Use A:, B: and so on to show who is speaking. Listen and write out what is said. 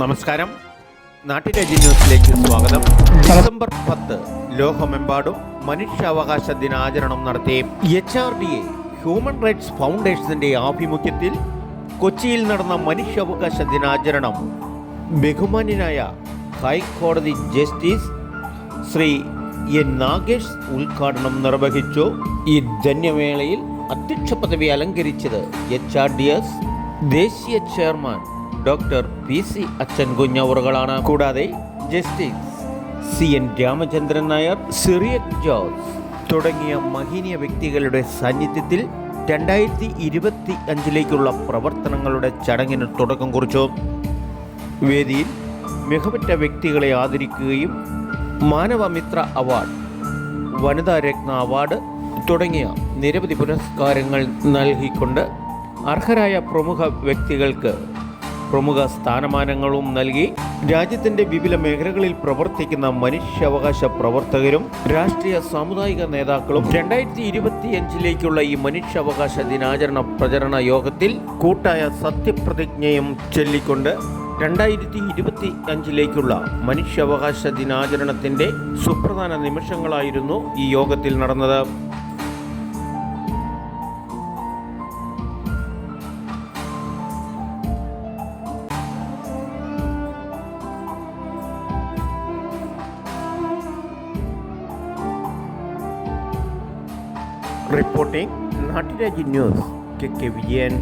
A: നമസ്കാരം. നാട്ടുരാജ്യ ന്യൂസിലേക്ക് സ്വാഗതം. ഡിസംബർ 10 ലോകമെമ്പാടും മനുഷ്യാവകാശ ദിനാചരണം നടത്തി. HRDA ഹ്യൂമൻ റൈറ്റ്സ് ഫൗണ്ടേഷന്റെ ആഭിമുഖ്യത്തിൽ കൊച്ചിയിൽ നടന്ന മനുഷ്യാവകാശ ദിനാചരണം ബഹുമാന്യനായ ഹൈക്കോടതി ജസ്റ്റിസ് ശ്രീ എൻ നാഗേഷ് ഉദ്ഘാടനം നിർവഹിച്ചു. ഈ ധന്യവേളയിൽ അധ്യക്ഷ പദവി അലങ്കരിച്ചത് HRDS ദേശീയ ചെയർമാൻ ഡോക്ടർ PC അച്ഛൻകുഞ്ഞവറുകളാണ്. കൂടാതെ ജസ്റ്റിസ് CN രാമചന്ദ്രൻ നായർ, സിറിയക് ജോർജ് തുടങ്ങിയ മഹനീയ വ്യക്തികളുടെ സാന്നിധ്യത്തിൽ 2025 പ്രവർത്തനങ്ങളുടെ ചടങ്ങിന് തുടക്കം കുറിച്ചു. വേദിയിൽ മികവുറ്റ വ്യക്തികളെ ആദരിക്കുകയും മാനവമിത്ര അവാർഡ്, വനിതാ രത്ന അവാർഡ് തുടങ്ങിയ നിരവധി പുരസ്കാരങ്ങൾ നൽകിക്കൊണ്ട് അർഹരായ പ്രമുഖ വ്യക്തികൾക്ക് പ്രമുഖ സ്ഥാനമാനങ്ങളും നൽകി. രാജ്യത്തിൻ്റെ വിവിധ മേഖലകളിൽ പ്രവർത്തിക്കുന്ന മനുഷ്യാവകാശ പ്രവർത്തകരും രാഷ്ട്രീയ സാമുദായിക നേതാക്കളും 2025 ഈ മനുഷ്യാവകാശ ദിനാചരണ പ്രചരണ യോഗത്തിൽ കൂട്ടായ സത്യപ്രതിജ്ഞയും ചൊല്ലിക്കൊണ്ട് 2025 മനുഷ്യാവകാശ ദിനാചരണത്തിൻ്റെ സുപ്രധാന നിമിഷങ്ങളായിരുന്നു ഈ യോഗത്തിൽ നടന്നത്. റിപ്പോർട്ടിംഗ് നാട്ടുരാജ്യ ന്യൂസ് KK വിജയൻ.